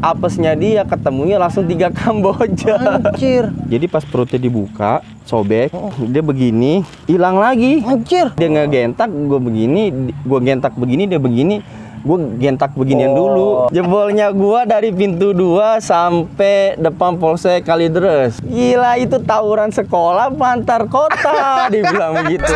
apesnya dia ketemunya langsung 3 Kamboja. Anjir. Jadi pas perutnya dibuka, sobek, dia begini, hilang lagi. Anjir. Dia ngegentak, gue begini, gue gentak begini, dia begini, gue gentak beginian dulu. Jebolnya gue dari pintu 2 sampai depan Polsek Kalideres. Gila, itu tawuran sekolah antar kota, dibilang begitu.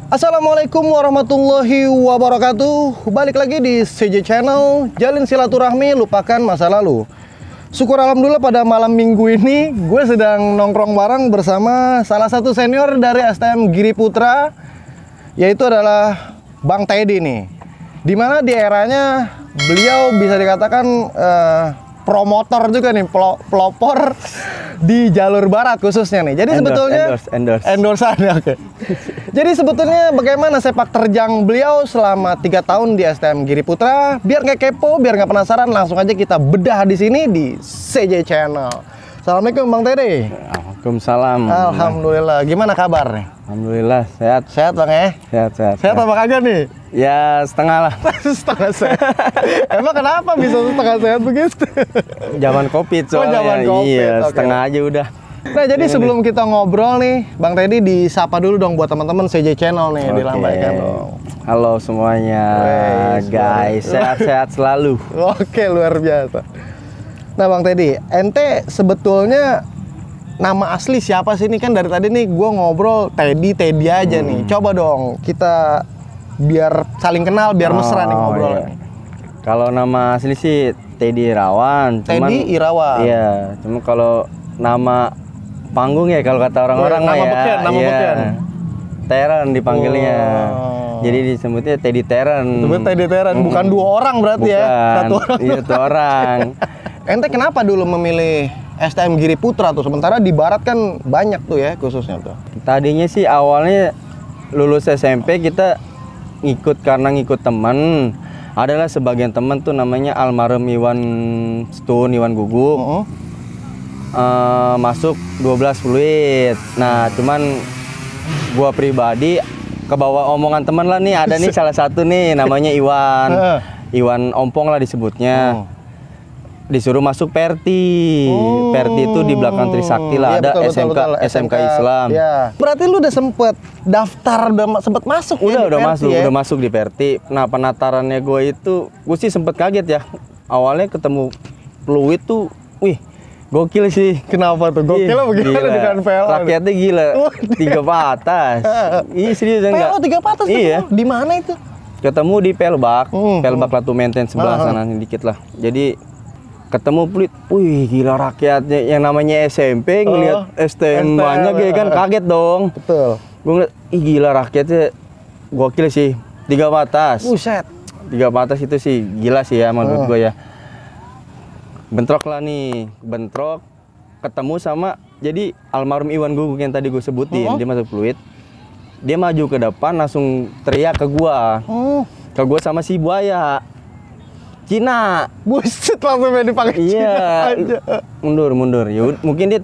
Assalamualaikum warahmatullahi wabarakatuh. Balik lagi di CJ Channel. Jalin silaturahmi, lupakan masa lalu. Syukur alhamdulillah pada malam minggu ini gue sedang nongkrong bareng bersama salah satu senior dari STM Giri Putra, yaitu adalah Bang Teddy nih. Dimana di eranya beliau bisa dikatakan promotor juga nih, pelopor di jalur barat khususnya nih. Jadi sebetulnya endorse oke. Jadi sebetulnya bagaimana sepak terjang beliau selama 3 tahun di STM Giri Putra? Biar nggak kepo, biar nggak penasaran, langsung aja kita bedah di sini di CJ Channel. Assalamualaikum Bang Teddy. Waalaikumsalam. Alhamdulillah. Gimana kabar nih? Alhamdulillah sehat. Sehat Bang ya? Sehat. Sehat apa kagak nih? Ya setengah lah. Setengah sehat. Emang kenapa bisa setengah sehat begitu? Zaman Covid soalnya. zaman Covid. Iya, Oke. setengah aja udah. Nah, jadi sebelum kita ngobrol nih, Bang Teddy disapa dulu dong buat teman-teman CJ Channel nih, dilambaikan dong. Halo semuanya, guys. Sehat-sehat selalu. Oke, luar biasa. Nah, Bang Teddy, ente sebetulnya nama asli siapa sih? Ini kan dari tadi nih gue ngobrol Teddy aja nih. Coba dong kita biar saling kenal, biar mesra nih ngobrol. Iya. Kalau nama asli sih Teddy Irawan. Teddy Irawan. Iya, cuma kalau nama panggung ya kalau kata orang-orang nama ya. beken, nama beken. Teren dipanggilnya. Jadi disebutnya Teddy Teren. Sebut Teddy Teren, bukan 2 orang berarti ya. Satu orang. Iya, 1 orang. Ente kenapa dulu memilih STM Giri Putra tuh? Sementara di barat kan banyak tuh ya khususnya tuh. Tadinya sih awalnya lulus SMP kita karena ngikut teman. Adalah sebagian teman tuh namanya almarhum Iwan Guguk. Masuk 12 fluid. Nah, cuman gua pribadi kebawa omongan teman lah nih, ada nih salah satu nih namanya Iwan Ompong lah disebutnya. Disuruh masuk Perti. Perti itu di belakang Trisakti lah, ada betul, SMK Islam. Ya. Berarti lu udah sempet daftar, udah sempet masuk udah Perti, udah masuk di Perti. Nah, penatarannya gue sih sempet kaget ya. Awalnya ketemu fluid tuh, wih, gokil sih. Kenapa tuh? Gokilnya bagaimana dengan PLO? Rakyatnya gila. 3 patas. Iya serius enggak? PLO 3 patas iya. Di mana itu? Ketemu di Pelbak. Pelbak Latu Menten sebelah sana dikit lah. Jadi ketemu fluid. Wih, gila rakyatnya yang namanya SMP ngelihat STM banyak ya kan kaget dong. Betul. Gue ngeliat, ih gila rakyatnya gokil sih. 3 patas. Buset. 3 patas itu sih gila sih ya menurut gue ya. Bentrok ketemu sama jadi almarhum Iwan Guguk yang tadi gue sebutin. Dia masuk fluid, dia maju ke depan langsung teriak ke gua sama si buaya Cina. Buset, langsung dipakai Cina aja. mundur ya mungkin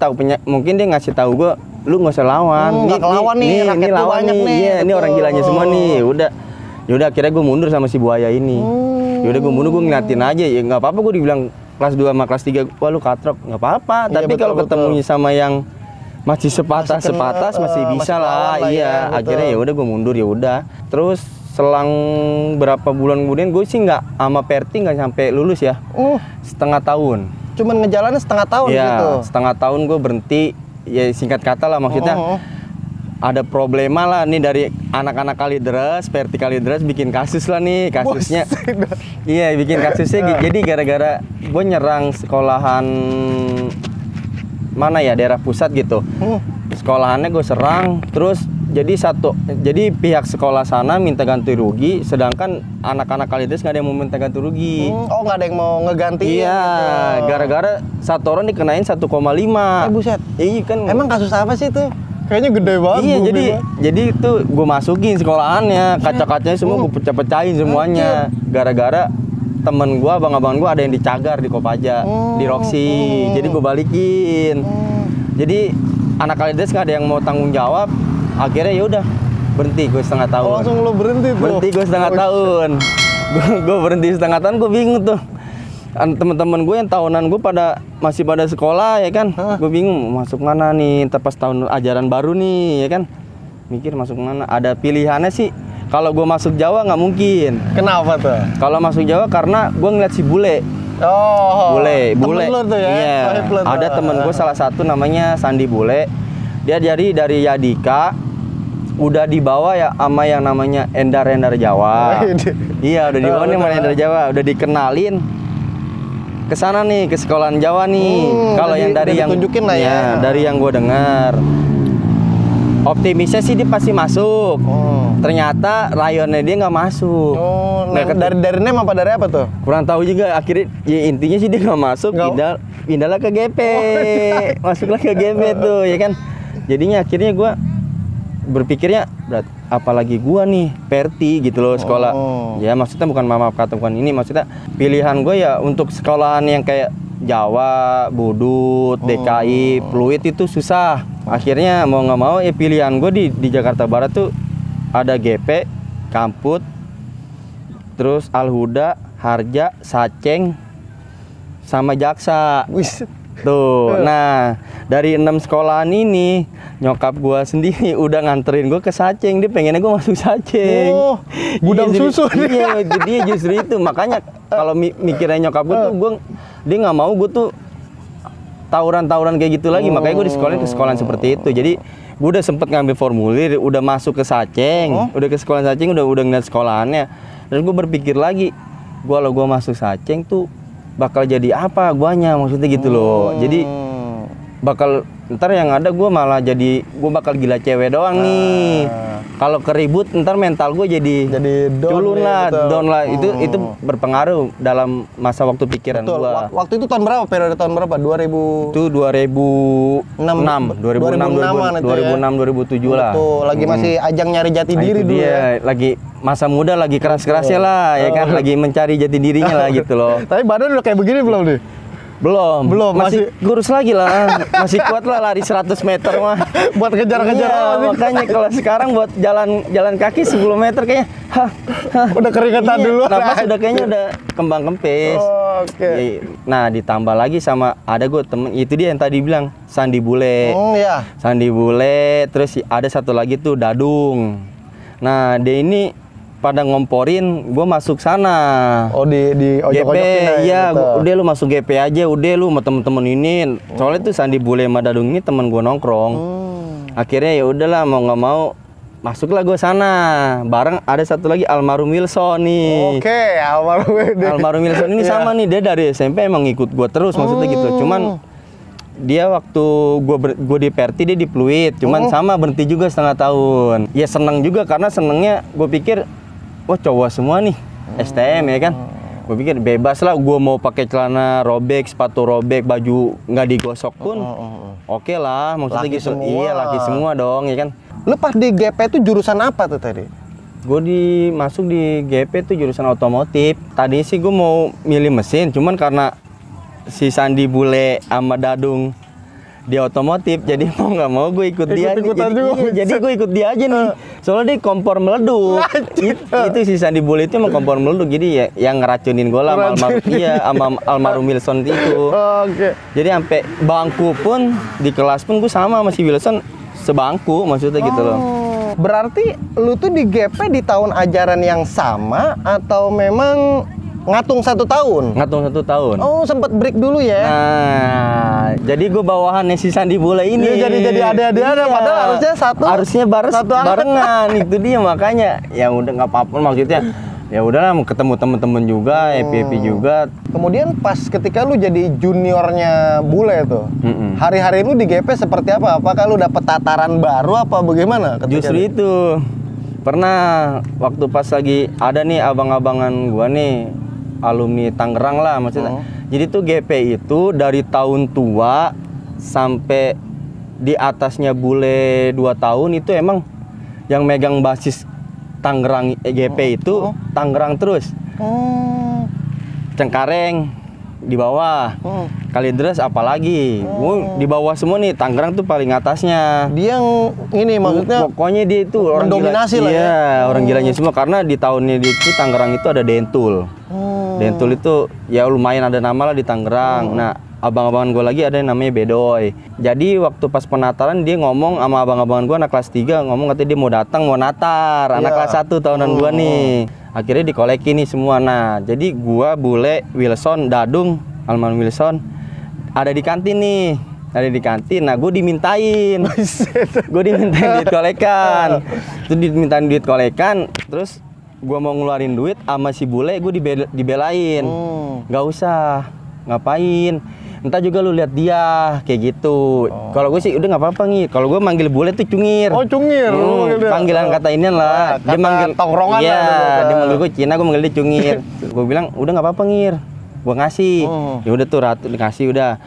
dia ngasih tahu gua, lu nggak usah lawan, ini lawan nih. Iya, ini orang gilanya semua nih. Yaudah akhirnya gue mundur sama si buaya ini. Yaudah gue mundur, gue ngeliatin aja, ya nggak apa-apa. Gue dibilang kelas 2 sama kelas 3, wah lu katrok, nggak apa-apa. Iya, tapi kalau ketemunya sama yang masih sepatas masih bisa lah. Iya, akhirnya ya udah gue mundur, ya udah. Terus selang berapa bulan kemudian gue sih nggak sama Perti nggak sampai lulus ya. Setengah tahun. Cuman ngejalanin setengah tahun ya, gitu. Setengah tahun gue berhenti. Ya singkat kata lah maksudnya. Ada problema lah nih dari anak-anak Kalideres, Perti Kalideres bikin kasus lah nih, kasusnya. Iya, bikin kasusnya. Jadi gara-gara gue nyerang sekolahan mana ya, daerah pusat gitu. Sekolahannya gue serang, terus jadi pihak sekolah sana minta ganti rugi, sedangkan anak-anak Kalideres nggak ada yang mau minta ganti rugi. Nggak ada yang mau ngeganti. Iya, gara-gara satu orang dikenain 1,5. Buset. Iya kan. Emang kasus apa sih itu? kayaknya gede banget. Iya, bumi, jadi itu gue masukin sekolahannya, kaca-kacanya semua gue pecah-pecahin semuanya. Gara-gara temen gue, abang-abang gue ada yang dicagar di Kopaja, di Roxy. Jadi gue balikin. Jadi anak Kalides nggak ada yang mau tanggung jawab. Akhirnya ya udah berhenti gue setengah tahun. Oh, langsung lo berhenti tuh. Berhenti gue setengah tahun. Gue berhenti setengah tahun, gue bingung tuh. Teman-teman gue yang tahunan gue masih pada sekolah ya kan. Gue bingung masuk mana nih, pas tahun ajaran baru nih ya kan. Mikir masuk mana, ada pilihannya sih. Kalau gue masuk Jawa nggak mungkin. Kenapa tuh? Kalau masuk Jawa karena gue ngeliat si Bule. Oh, Bule. Temen lo tuh ya? Iya. Ada temen gue salah satu namanya Sandi Bule. Dia jadi dari Yadika, udah dibawa ya sama yang namanya Endar Jawa. Iya, udah dibawa nih sama Endar Jawa, udah dikenalin ke sana nih, ke sekolahan Jawa nih. Kalau yang dari yang tunjukin lah ya. Dari yang gue dengar, optimisnya sih dia pasti masuk. Ternyata rayonnya dia nggak masuk. Nah, dari name apa dari apa tuh? Kurang tahu juga. Akhirnya ya intinya sih dia nggak masuk. Pindahlah ke GP. Masuklah ke GP tuh ya kan. Jadinya akhirnya gue berpikirnya apalagi gua nih Perti gitu loh sekolah. Ya maksudnya bukan bukan ini, maksudnya pilihan gue ya untuk sekolahan yang kayak Jawa, Budut, DKI, Pluit itu susah. Akhirnya mau nggak mau ya pilihan gue di Jakarta Barat tuh ada GP, Kamput, terus Al-Huda, Harja, Saceng, sama Jaksa. Tuh, nah dari 6 sekolahan ini nyokap gua sendiri udah nganterin gua ke Saceng. Dia pengennya gua masuk Saceng. Oh, gudang susu. Iya, dia justru itu. Makanya kalau mikirnya nyokap gua tuh dia nggak mau gua tuh tawuran-tawuran kayak gitu lagi. Makanya gua di sekolahan seperti itu. Jadi gua udah sempet ngambil formulir, udah masuk ke Saceng, udah ke sekolah Saceng, udah ngeliat sekolahannya. Dan gua berpikir lagi, kalau gua masuk Saceng tuh bakal jadi apa guanya, maksudnya gitu loh. Jadi bakal ntar yang ada gue malah jadi gue bakal gila cewek doang nih. Kalau keribut ntar mental gue jadi culun lah, down lah. Itu berpengaruh dalam masa waktu pikiran gue. Waktu itu tahun berapa? Periode tahun berapa? 2000. Itu 2006 2007 lah. Tuh lagi masih ajang nyari jati diri dulu ya. Lagi masa muda, lagi keras-kerasnya lah ya kan, lagi mencari jati dirinya lah gitu loh. Tapi badan udah kayak begini belum nih? Belum, masih kurus lagi lah. Masih kuat lah lari 100 meter mah. Buat kejar-kejar. Iya, makanya kalau sekarang buat jalan kaki 10 meter kayaknya udah keringetan dulu. Napas udah kayaknya udah kembang kempis. Oke. Nah, ditambah lagi sama ada gue temen, itu dia yang tadi bilang Sandi Bule. Iya. Sandi Bule, terus ada satu lagi tuh Dadung. Nah, dia ini pada ngomporin gue masuk sana. Oh, di ojok-ojokin. Iya, udah lu masuk GP aja, udah lu sama temen-temen ini. Soalnya tuh Sandi Bule sama Dadung ini temen gue nongkrong. Akhirnya ya udahlah, mau nggak mau masuklah gue sana. Bareng ada satu lagi almarhum Wilson nih. Oke, almarhum Wilson ini sama nih, dia dari SMP emang ngikut gue terus, maksudnya gitu. Cuman dia waktu gue di Perti, dia di Pluit. Cuman sama berhenti juga setengah tahun. Ya seneng juga karena senengnya gue pikir wah cowok semua nih STM ya kan. Gue pikir bebas lah, gue mau pakai celana robek, sepatu robek, baju nggak digosok pun oke lah, maksudnya laki gitu. Semua. Iya laki semua dong ya kan. Lu pas di GP itu jurusan apa tuh tadi? Gue masuk di GP tuh jurusan otomotif. Tadi sih gue mau milih mesin, cuman karena si Sandi Bule sama Dadung di otomotif, jadi mau nggak mau gue ikut dia. Jadi gue ikut dia aja nih. Soalnya dia kompor meleduk. Itu si Sandi Bule itu emang kompor meleduk. Jadi ya yang ngeracunin gue lah sama almarhum Wilson itu. Jadi sampai bangku pun di kelas pun gue sama si Wilson sebangku, maksudnya gitu loh. Berarti lu tuh di GP di tahun ajaran yang sama atau memang ngatung 1 tahun? Ngatung 1 tahun. Oh, sempet break dulu ya? Nah, jadi gue bawahannya si Sandi Bule ini. Iya, jadi ada, padahal harusnya barengan. Itu dia, makanya ya udah nggak apa-apa, maksudnya ya udahlah, mau ketemu temen-temen juga, happy juga. Kemudian pas ketika lu jadi juniornya Bule tuh, hari-hari lu di GP seperti apa? Apakah lu dapet tataran baru apa bagaimana? Justru itu pernah waktu pas lagi ada nih abang-abangan gua nih, alumni Tangerang lah maksudnya. Jadi tuh GP itu dari tahun tua sampai di atasnya bule 2 tahun itu emang yang megang basis Tangerang GP itu Tangerang terus. Cengkareng di bawah. Kalideres apalagi. Di bawah semua nih, Tangerang tuh paling atasnya. Dia yang ini maksudnya pokoknya dia itu orang mendominasi gila. lah ya. Iya, orang gilanya semua karena di tahunnya itu Tangerang itu ada Dentul. Dentul itu ya lumayan ada nama lah di Tangerang. Nah, abang-abangan gue lagi ada yang namanya Bedoy. Jadi waktu pas penataran dia ngomong sama abang-abangan gue anak kelas 3 ngomong katanya dia mau datang mau natar anak kelas 1 tahunan gue nih. Akhirnya dikoleki nih semua. Nah, jadi gua, Bule, Wilson, Dadung, Almarhum Wilson ada di kantin nih. Ada di kantin. Nah, gue dimintain. Gue dimintain duit kolekan. Itu dimintain duit kolekan, terus gua mau ngeluarin duit sama si Bule, gue dibelain. Gak usah. Ngapain? Entah juga lu lihat dia kayak gitu. Kalau gue sih udah nggak apa-apa nih. Kalau gue manggil Bule tuh cungir. Oh, cungir. Panggilan kata inian lah. Dia manggil tongkrongan iya, lah. dia manggil gue Cina, gue manggil dia cungir. Gue bilang udah nggak apa-apa ngir. Gue ngasih. Ya udah tuh Ratu dikasih udah.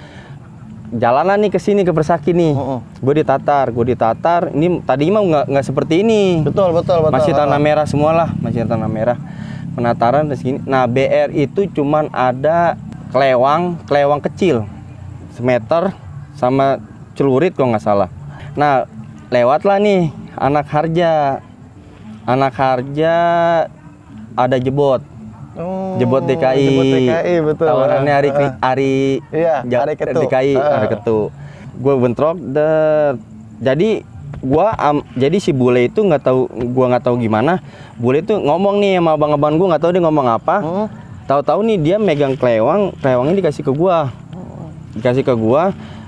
Jalanan nih ke sini ke Persaki nih. Gue ditatar. Ini tadinya mah nggak seperti ini. Betul. Masih tanah merah semua lah, masih tanah merah. Penataran di sini. Nah, BR itu cuman ada kelewang kecil semeter sama celurit kalau nggak salah. Nah, lewatlah nih anak harja ada jebot DKI, betul. tawarannya hari ketu. DKI hari ketu. Gue bentrok jadi jadi si Bule itu gua nggak tahu gimana. Bule itu ngomong nih sama abang-abang gue, nggak tahu dia ngomong apa. Tahu-tahu nih dia megang kelewangnya dikasih ke gua.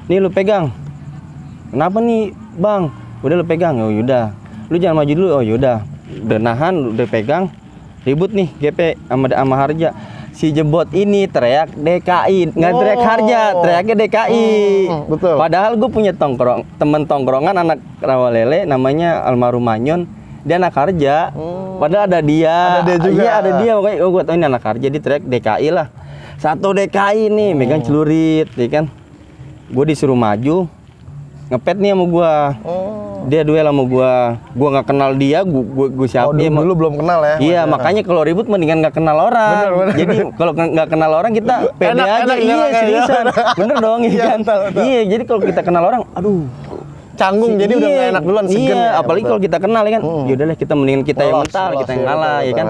Nih lu pegang. Kenapa nih, Bang? Udah lu pegang. Oh yaudah. Lu jangan maju dulu. Oh yaudah. Udah nahan, udah pegang. Ribut nih GP sama Harja. Si jebot ini teriak DKI, nggak teriak Harja, teriaknya DKI. Betul. Padahal gue punya temen tongkrongan anak Rawalele namanya Almarhum Manyon. Dia anak Harja, padahal ada dia. Ada dia juga. Iya ada dia, makanya gue tau ini anak Harja, dia teriak DKI lah. Satu DKI nih, megang celurit, ya kan. Gue disuruh maju, ngepet nih sama gue. Dia duel sama gue nggak kenal dia, gue siapa? Dulu belum kenal ya? Iya, makanya kalau ribut mendingan nggak kenal orang. Bener. Jadi kalau nggak kenal orang kita pede aja, iya seriusan. Bener dong, iya kan? Iya, jadi kalau kita kenal orang, aduh. Canggung, jadi udah nggak enak duluan, segan. Iya, apalagi kalau kita kenal ya kan. Ya udahlah kita mendingan kita yang mental, kita yang ngalah ya kan.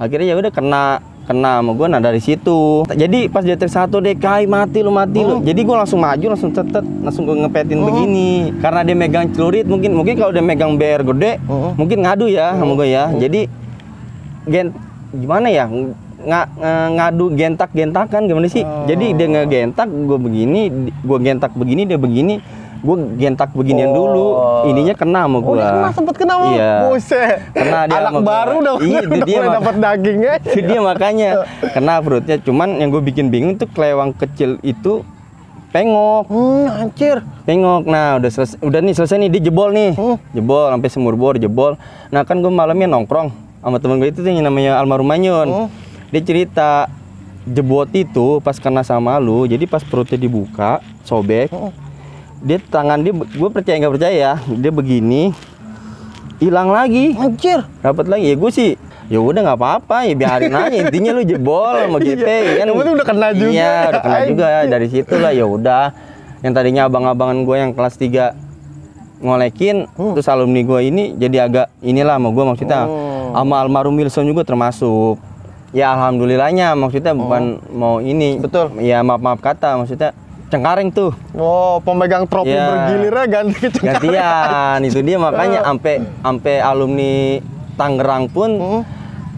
Akhirnya ya udah kena sama gue. Nah dari situ. Jadi pas dia satu DKI mati lu. Jadi gue langsung maju, langsung langsung gue ngepetin begini. Karena dia megang celurit, mungkin kalau dia megang BR gede, mungkin ngadu ya sama gue ya. Jadi gimana ya? Ngadu gentak-gentakan gimana sih? Jadi dia ngegentak gue begini, gue gentak begini, dia begini. Gue gentak beginian dulu, ininya kena sama gue. Sempet kena sama. Iya. Buset. Kena dia anak baru udah dia dapat dagingnya. Dia makanya kena perutnya. Cuman yang gue bikin bingung tuh kelewang kecil itu pengok. Anjir. Pengok. Nah udah nih selesai nih, dia jebol nih. Jebol sampai semur bor jebol. Nah kan gue malamnya nongkrong sama temen gue itu yang namanya Almarhum Manyon. Dia cerita jebot itu pas kena sama lu, jadi pas perutnya dibuka, sobek. Dia tangan dia, gue percaya nggak percaya ya, dia begini hilang lagi. Anjir. Dapat lagi ya. Gue sih ya udah nggak apa-apa ya, biarin aja. Intinya lu jebol sama GP kan. Yang penting udah kena juga. Iya udah kena juga. Dari situ lah ya udah. Yang tadinya abang-abangan gue yang kelas 3 ngolekin, terus alumni gue ini jadi agak inilah sama gue maksudnya. Sama Almarhum Wilson juga termasuk. Ya alhamdulillahnya maksudnya bukan mau ini. Betul. Ya maaf kata maksudnya. Cengkareng tuh. Pemegang trofi bergilirnya ganti ke Cengkareng. Gantian, itu dia makanya sampai alumni Tangerang pun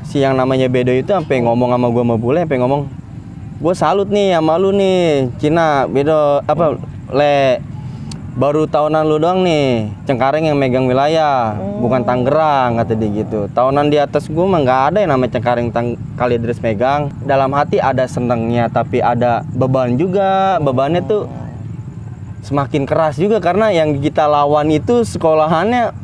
si yang namanya Bedo itu sampai ngomong sama gue sama Bule, sampai ngomong, gue salut nih sama lu nih, Cina, Bedo, baru tahunan lu doang nih, Cengkareng yang megang wilayah, bukan Tangerang, kata dia gitu. Tahunan di atas gue mah nggak ada yang namanya Cengkareng Kalideres megang. Dalam hati ada senengnya, tapi ada beban juga. Bebannya tuh semakin keras juga karena yang kita lawan itu sekolahannya,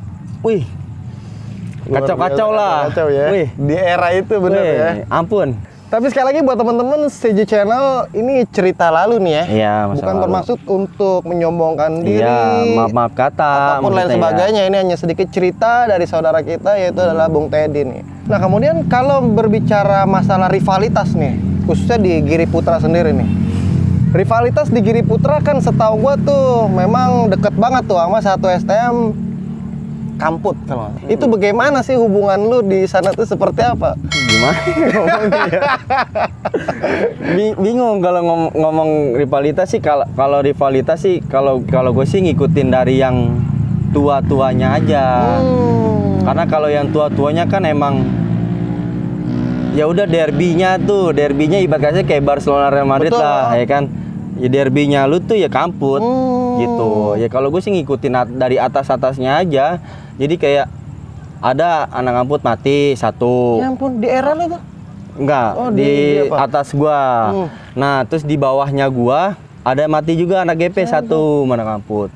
kacau-kacau lah. Kacau ya. Di era itu bener ya. Ampun. Tapi sekali lagi buat teman-teman CJ Channel ini cerita lalu nih ya. Iya, masa Bukan lalu. bermaksud untuk menyombongkan diri. Iya, maaf kata. Ataupun lain maksudnya ya. sebagainya. Ini hanya sedikit cerita dari saudara kita yaitu adalah Bung Teddy nih. Nah kemudian kalau berbicara masalah rivalitas nih, khususnya di Giri Putra sendiri nih. Rivalitas di Giri Putra kan setahu gua tuh memang deket banget tuh sama satu STM Kamput kalau. Itu bagaimana sih hubungan lu di sana tuh seperti apa? Gimana ngomongnya ya? Bingung kalau ngomong rivalitas sih. Kalau rivalitas sih kalau gue sih ngikutin dari yang tua-tuanya aja. Karena kalau yang tua-tuanya kan emang ya udah derbynya ibaratnya kayak Barcelona Real Madrid. Betul. Lah ya kan. Ya derbynya lu tuh ya Kamput gitu. Ya kalau gue sih ngikutin dari atasnya aja. Jadi kayak ada anak Kamput mati satu. Ya ampun, di era lu tuh? Enggak, Oh, di di apa? atas gua. Nah, terus di bawahnya gua ada mati juga anak GP satu mana Kamput.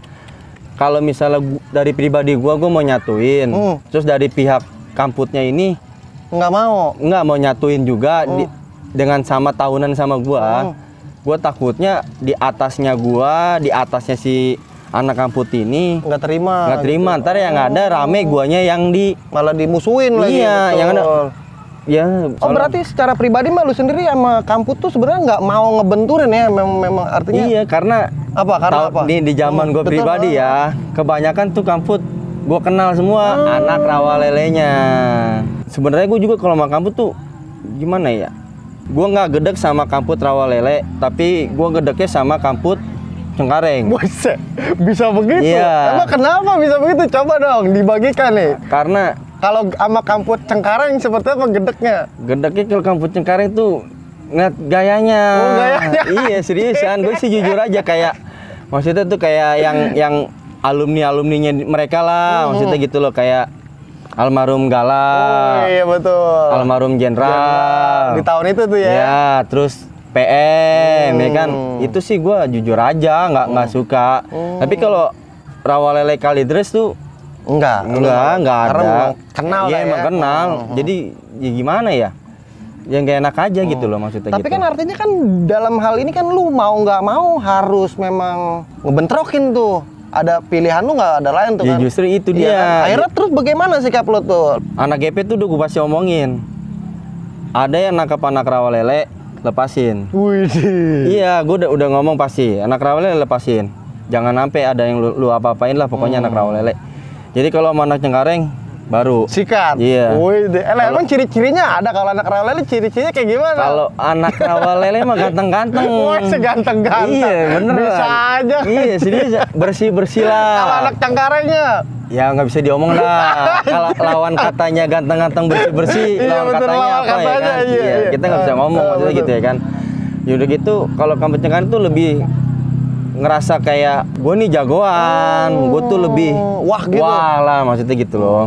Kalau misalnya dari pribadi gua mau nyatuin. Terus dari pihak Kamputnya ini Nggak mau. nggak mau nyatuin juga dengan sama tahunan sama gua. Gua takutnya di atasnya si anak Kamput ini Nggak terima. nggak terima. Ntar yang ada rame guanya yang di Malah dimusuhin lagi. iya, betul. yang ada ya. Oh berarti secara pribadi mah lu sendiri sama Kamput tuh sebenarnya nggak mau ngebenturin ya, memang artinya. Iya, karena Apa? Karena apa? di zaman gue Betul, pribadi ya, kebanyakan tuh Kamput gue kenal semua anak rawa lelenya. Sebenarnya gue juga kalau sama Kamput tuh gimana ya? Gue nggak gedek sama Kamput rawa lele, tapi gue gedeknya sama Kamput Cengkareng. Buset, bisa begitu? Iya. Emang kenapa bisa begitu? Coba dong dibagikan nih. Karena Kalau sama Kamput Cengkareng seperti apa gedeknya? gedeknya kalau Kamput Cengkareng tuh ngeliat gayanya. Oh, gayanya. Iya seriusan, gue sih jujur aja kayak maksudnya tuh kayak yang alumninya mereka lah, maksudnya gitu loh kayak almarhum Gala, Oh iya betul. almarhum Jenderal. Di tahun itu tuh ya. Ya, terus PM ya kan. Itu sih gue jujur aja nggak suka. Tapi kalau rawa lele Kalidres tuh Enggak nggak Karena ada. memang kenal Iya lah ya. emang kenal. Jadi ya gimana ya? Yang gak enak aja gitu loh maksudnya. Tapi gitu. kan artinya kan dalam hal ini kan lu mau nggak mau harus memang ngebentrokin tuh. Ada pilihan lu nggak ada lain tuh Ya kan? justru itu Iya dia. kan? Akhirnya terus bagaimana sikap lu tuh? Anak GP tuh udah gue pasti omongin. Ada yang nangkep anak rawa lele, lepasin. Wih. Iya, gue udah ngomong pasti. Anak rawa lele lepasin. Jangan sampai ada yang lu apa-apain lah pokoknya anak rawa lele. Jadi kalau sama anak Cengkareng baru Sikat. Iya. Wih, emang ciri-cirinya ada kalau anak rawa lele ciri-cirinya kayak gimana? kalau anak rawa lele mah ganteng-ganteng. Wah, seganteng-ganteng. Iya, bener. Bisa aja. Iya, serius. Bersih-bersih lah. Kalau anak Cengkarengnya. Ya nggak bisa diomong lah. Kalau lawan katanya ganteng-ganteng bersih-bersih, Iya, lawan betul, katanya lawan apa ya katanya, kan? iya. Kita nggak bisa ngomong maksudnya betul. gitu ya kan. Yaudah gitu, kalau Kamput Cengkareng tuh lebih ngerasa kayak gue nih jagoan, gue tuh lebih wah gitu. wah lah maksudnya gitu loh.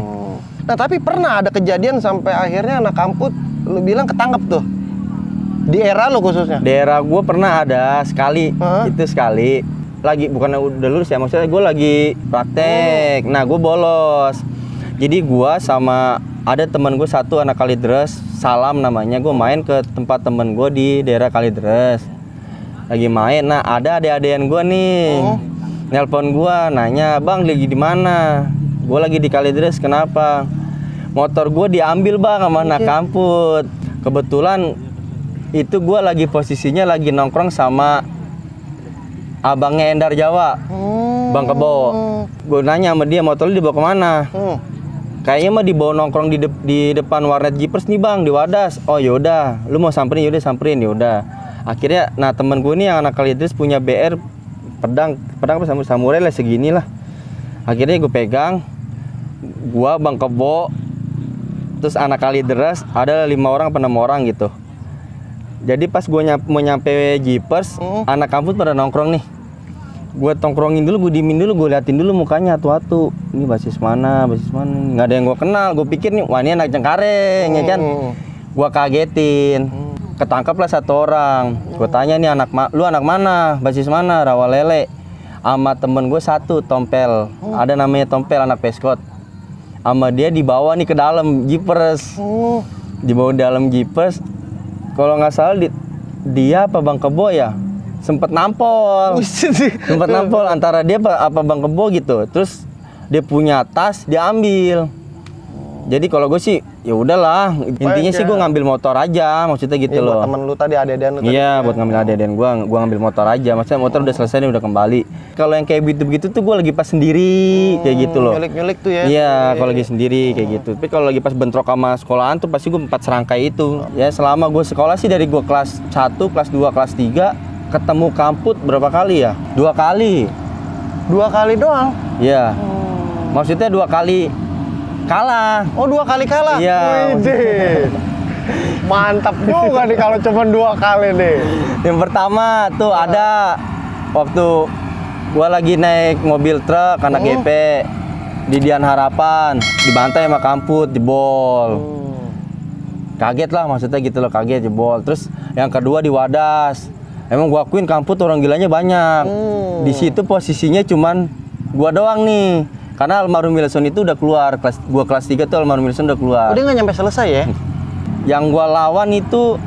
Nah, tapi pernah ada kejadian sampai akhirnya anak Kamput lu bilang ketangkep tuh. Di era lu khususnya. Daerah gue pernah ada sekali, Hah? itu sekali lagi bukan udah lulus ya, maksudnya gue lagi praktek. Nah gue bolos, jadi gue sama ada temen gue satu anak Kalidres, Salam namanya, gue main ke tempat temen gue di daerah Kalidres, lagi main. Nah ada adik-adikan gue nih, nelpon gue nanya, bang lagi di mana? Gue lagi di Kalidres, kenapa? Motor gue diambil bang sama anak Kamput. Kebetulan itu gue lagi posisinya lagi nongkrong sama abangnya Endar Jawa, Bang Kebo. Gue nanya sama dia, motor lu dibawa kemana? Kayaknya mah dibawa nongkrong di depan warnet Jeepers nih bang, di Wadas. Oh yaudah, lu mau samperin yaudah samperin yaudah. Akhirnya, nah temen gue nih yang anak Kalidres punya BR pedang apa samurai lah segini lah. Akhirnya gue pegang, gue Bang Kebo, terus anak Kalidres ada 5 orang apa 6 orang gitu. Jadi pas gue mau nyampe Jeepers, anak Kamput pada nongkrong nih. Gue tongkrongin dulu, gue diemin dulu, gue liatin dulu mukanya atu-atu. Ini basis mana, nggak ada yang gue kenal. Gue pikir nih, wah ini anak Cengkareng ya kan. Gue kagetin. Ketangkap lah 1 orang. Gue tanya nih, lu anak mana, basis mana, rawa lele. Sama temen gue 1, Tompel. Ada namanya Tompel, anak Peskot. Sama dia dibawa nih ke dalam Jeepers. Dibawa dalam Jeepers. kalau nggak salah dia apa Bang Kebo ya sempet nampol. Sempet nampol antara dia apa Bang Kebo gitu. Terus dia punya tas diambil. Jadi kalau gue sih ya udahlah, intinya sih gue ngambil motor aja, maksudnya gitu loh. Buat temen lu tadi, ade-adean lu tadi. Iya, buat ngambil ade-adean gue ngambil motor aja. Maksudnya motor udah selesai nih, udah kembali. Kalau yang kayak begitu tuh gue lagi pas sendiri kayak gitu loh. Nyulik-nyulik tuh ya. Iya, kalau lagi sendiri kayak gitu. Tapi kalau lagi pas bentrok sama sekolahan tuh pasti gue 4 serangkai itu. Ya selama gue sekolah sih dari gue kelas 1, kelas 2, kelas 3 ketemu kamput berapa kali ya? 2 kali. 2 kali doang? Iya. Maksudnya 2 kali kalah. Oh, 2 kali kalah? Iya. Widih. Mantap juga nih kalau cuma 2 kali nih. Yang pertama tuh ada waktu gua lagi naik mobil truk anak GP di Dian Harapan, dibantai sama kamput, jebol. Kaget lah maksudnya gitu loh, kaget jebol. Terus yang kedua di Wadas. Emang gua akuin kamput orang gilanya banyak. Di situ posisinya cuman gua doang nih. Karena almarhum Wilson itu udah keluar, gua kelas 3 tuh almarhum Wilson udah keluar. Udah nggak nyampe selesai ya? Yang gua lawan itu,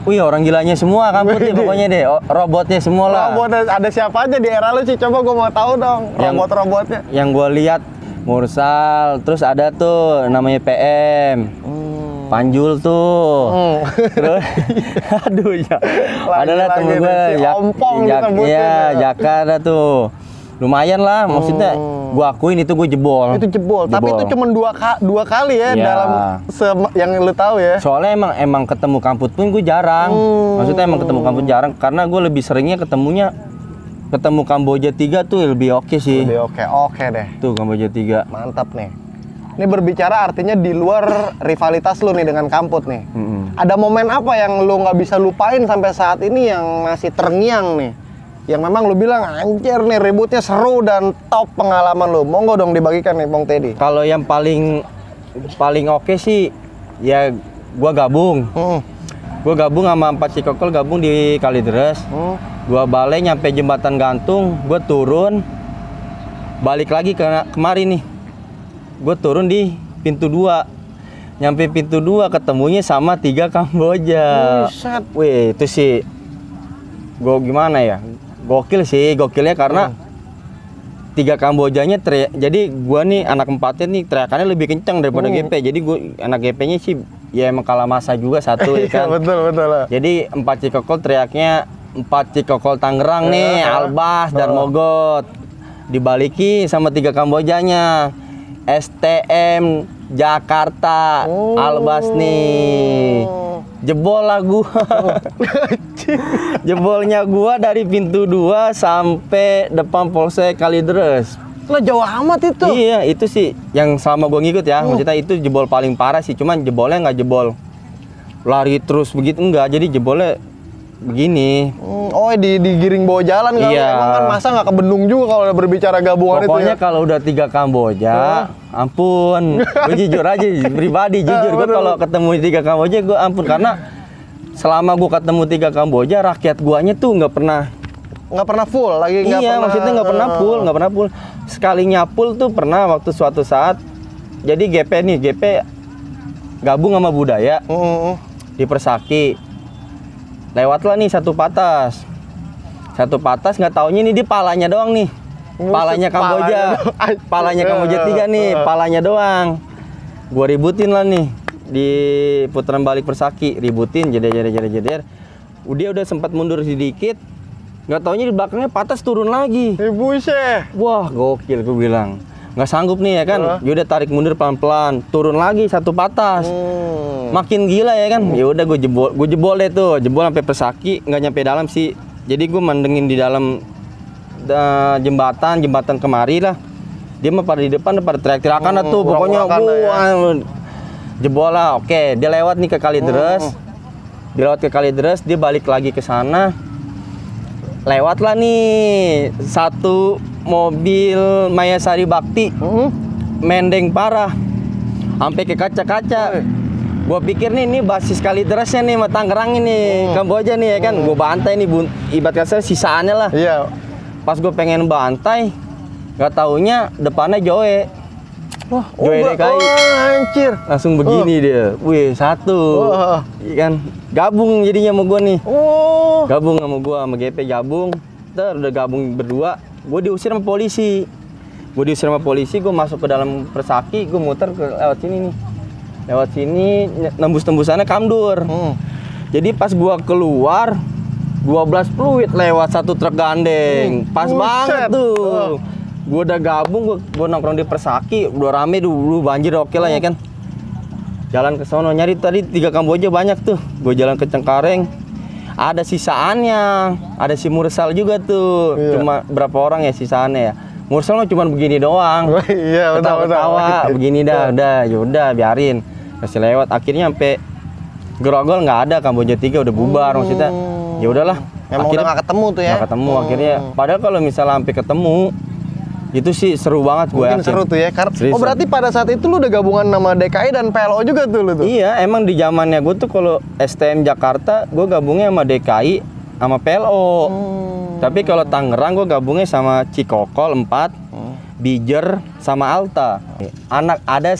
wih orang gilanya semua kamput deh pokoknya deh, robotnya semua lah. Robot ada siapa aja di era lu sih? Coba gua mau tahu dong, robot-robotnya. Yang gua lihat Mursal, terus ada tuh namanya PM. Panjul tuh. Terus aduh ya. Adalah temen gue Jaka ada tuh. Lumayan lah, maksudnya gua akuin itu gue jebol. Itu jebol. Tapi itu cuma 2 kali ya dalam yang lu tahu ya. Soalnya emang ketemu kamput pun gue jarang. Maksudnya emang ketemu kamput jarang karena gue lebih seringnya ketemu Kamboja 3 tuh lebih oke sih. Lebih oke deh. Tuh Kamboja 3. Mantap nih. Ini berbicara artinya di luar rivalitas lu nih dengan kamput nih. Ada momen apa yang lu nggak bisa lupain sampai saat ini yang masih terngiang nih? Yang memang lu bilang anjir nih ributnya seru dan top pengalaman lu. Monggo dong dibagikan nih Bang Teddy. Kalau yang paling oke sih ya gua gabung. Gua gabung sama 4 Cikokol gabung di Kalideres. Gua balik nyampe jembatan gantung, gua turun balik lagi kemari nih. Gua turun di pintu 2. Nyampe pintu 2 ketemunya sama 3 Kamboja. Wih, itu sih gua gimana ya? Gokil sih, gokilnya karena 3 Kambojanya jadi gua nih anak 4-nya nih teriakannya lebih kencang daripada GP. Jadi gua anak GP-nya sih ya emang kalah masa juga satu ya kan. Betul lah. Jadi 4 Cikokol teriaknya 4 Cikokol Tangerang nih, Albas dan Mogot. Dibaliki sama 3 Kambojanya. STM Jakarta, Albas nih. Jebol lah gua. Jebolnya gua dari pintu 2 sampai depan Polsek Kalideres. Lah jauh amat itu. Iya, itu sih yang selama gua ngikut ya. Maksudnya itu jebol paling parah sih, cuman jebolnya nggak jebol lari terus begitu enggak. Jadi jebolnya begini. Oh, digiring bawa jalan kan? Iya. Emang kan masa nggak kebendung juga kalau udah berbicara gabungan itu ya? Pokoknya kalau udah 3 Kamboja, ampun. Gue jujur aja, pribadi jujur. Gue kalau ketemu 3 Kamboja, gue ampun. Karena selama gue ketemu 3 Kamboja, rakyat guanya tuh nggak pernah full lagi. Iya, maksudnya nggak pernah full. Sekalinya full tuh pernah waktu suatu saat. Jadi GP gabung sama budaya di Persaki. Lewatlah nih satu patas nggak taunya nih di palanya doang nih, palanya Kamboja, palanya Kamboja 3 nih, palanya doang. Gua ributin lah nih di putaran balik Persaki, ributin jeder. Udah sempat mundur sedikit, nggak taunya di belakangnya patas turun lagi. Buset. Wah gokil, gue bilang nggak sanggup nih ya kan. Yaudah tarik mundur pelan-pelan, turun lagi satu patas. Makin gila ya kan. Ya udah gue jebol deh tuh, jebol sampai Persaki, nggak nyampe dalam sih. Jadi gue mandengin di dalam jembatan kemari lah. Dia mah pada di depan pada teriak-teriakan lah tuh, pokoknya gua jebol lah. Oke, dia lewat nih ke Kalideres. Dia balik lagi ke sana. Lewatlah nih satu mobil Mayasari Bakti. Mendeng parah. Sampai ke kaca-kaca. Gua pikir nih ini basis Kalideresnya nih sama Tangerang ini, Kamboja nih ya kan. Gua bantai nih ibarat kata sisaannya lah. Iya. Pas gue pengen bantai, nggak taunya depannya Joe. Wah, Joy DKI. Anjir. Langsung begini dia. Wih, satu. Iya kan. Gabung jadinya sama gua nih. Oh. Gabung sama gua, sama GP gabung. Ntar udah gabung berdua, gua diusir sama polisi. Gua masuk ke dalam Persaki, gua muter ke lewat sini nih. Lewat sini nembus-tembusannya Kamdur. Jadi pas gua keluar 12 fluid lewat satu truk gandeng. Pas banget tuh. Gua udah gabung, gua nongkrong di Persaki, udah rame dulu, banjir oke lah ya kan. Jalan ke sono nyari tadi 3 Kamboja banyak tuh. Gua jalan ke Cengkareng. Ada sisaannya, ada si Mursal juga tuh. Cuma berapa orang ya sisaannya ya. Mursal mah cuma begini doang. Iya, Ketawa-ketawa begini dah, yaudah biarin. Masih lewat akhirnya sampai Grogol nggak ada, Kamboja 3 udah bubar maksudnya. Ya udahlah. Emang udah nggak ketemu tuh ya? Nggak ketemu akhirnya. Padahal kalau misalnya sampai ketemu itu sih seru banget gue yakin. Seru tuh ya. Serius. Oh berarti pada saat itu lu udah gabungan nama DKI dan PLO juga tuh lu tuh? Iya, emang di zamannya gue tuh kalau STM Jakarta gue gabungnya sama DKI sama PLO. Tapi kalau Tangerang gue gabungnya sama Cikokol 4, Bijer sama Alta. Anak ada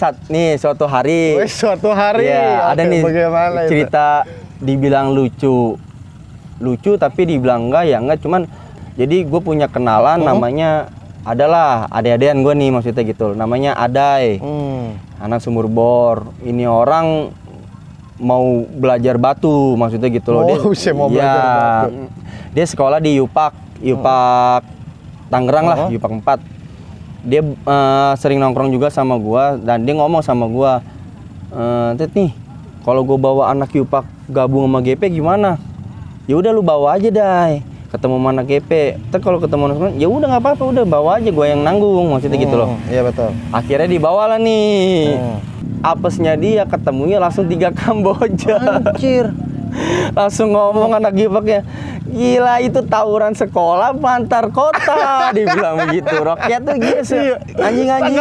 suatu hari. Wih, suatu hari. Iya, ada nih bagaimana cerita dibilang lucu tapi dibilang enggak cuman jadi gue punya kenalan namanya adalah adik-adikan gue nih maksudnya gitu, namanya Adai, anak sumur bor. Ini orang mau belajar batu maksudnya gitu loh. Dia mau belajar batu. Dia sekolah di Yupak Tangerang lah, Yupak 4. Dia sering nongkrong juga sama gua dan dia ngomong sama gua, Tet nih, kalau gua bawa anak Yupak gabung sama GP gimana? Ya udah lu bawa aja Dai. Ketemu sama anak GP. Ntar kalau ketemu anak ya udah nggak apa-apa, udah bawa aja, gua yang nanggung maksudnya gitu loh. Iya betul. Akhirnya dibawa lah nih. Apesnya dia ketemunya langsung 3 Kamboja. Anjir. Langsung ngomong anak Gipaknya, gila itu tawuran sekolah pantar kota. Dibilang begitu. Roket tuh gitu. Anjing-anjing.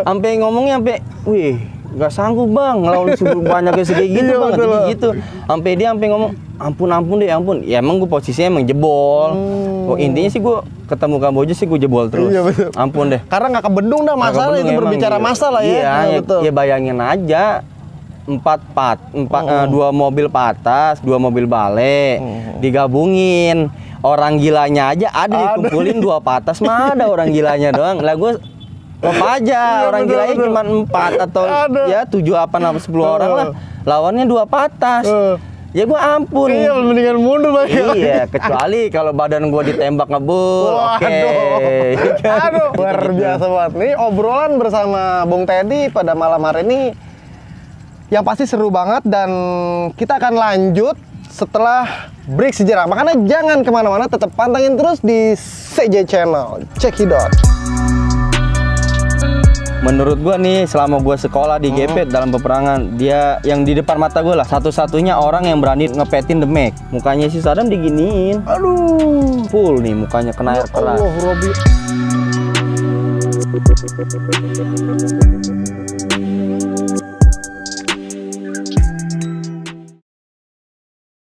Sampai ngomongnya sampai, wih, nggak sanggup bang ngelawan banyaknya segini gitu bang, gitu. Sampai dia ngomong, ampun deh, ampun. Ya emang gue posisinya emang jebol. Oh, intinya sih gue ketemu Kamboja sih gue jebol terus. Iya, betul. Ampun deh. Karena nggak kebendung dah masalah itu, berbicara masalah ya. Iya, betul. Ya bayangin aja. 2 mobil patas, 2 mobil bale, digabungin. Orang gilanya aja ada dikumpulin 2 patas, mah ada orang gilanya doang. Lah gue apa aja, orang gilanya cuma 4 atau ya 7, 8, 10 orang lah. Lawannya 2 patas. Ya gue ampun. Iya, mendingan mundur lagi. Iya, kecuali kalau badan gue ditembak ngebul. Oke. Aduh, luar biasa banget. Nih obrolan bersama Bung Teddy pada malam hari ini yang pasti seru banget, dan kita akan lanjut setelah break sejenak. Makanya jangan kemana-mana, tetap pantengin terus di CJ Channel. Check it out. Menurut gua nih, selama gua sekolah di GP dalam peperangan, dia yang di depan mata gua lah satu-satunya orang yang berani ngepetin The Mac. Mukanya si Saddam diginiin. Aduh, full nih mukanya kena air keras. Allah, Robi.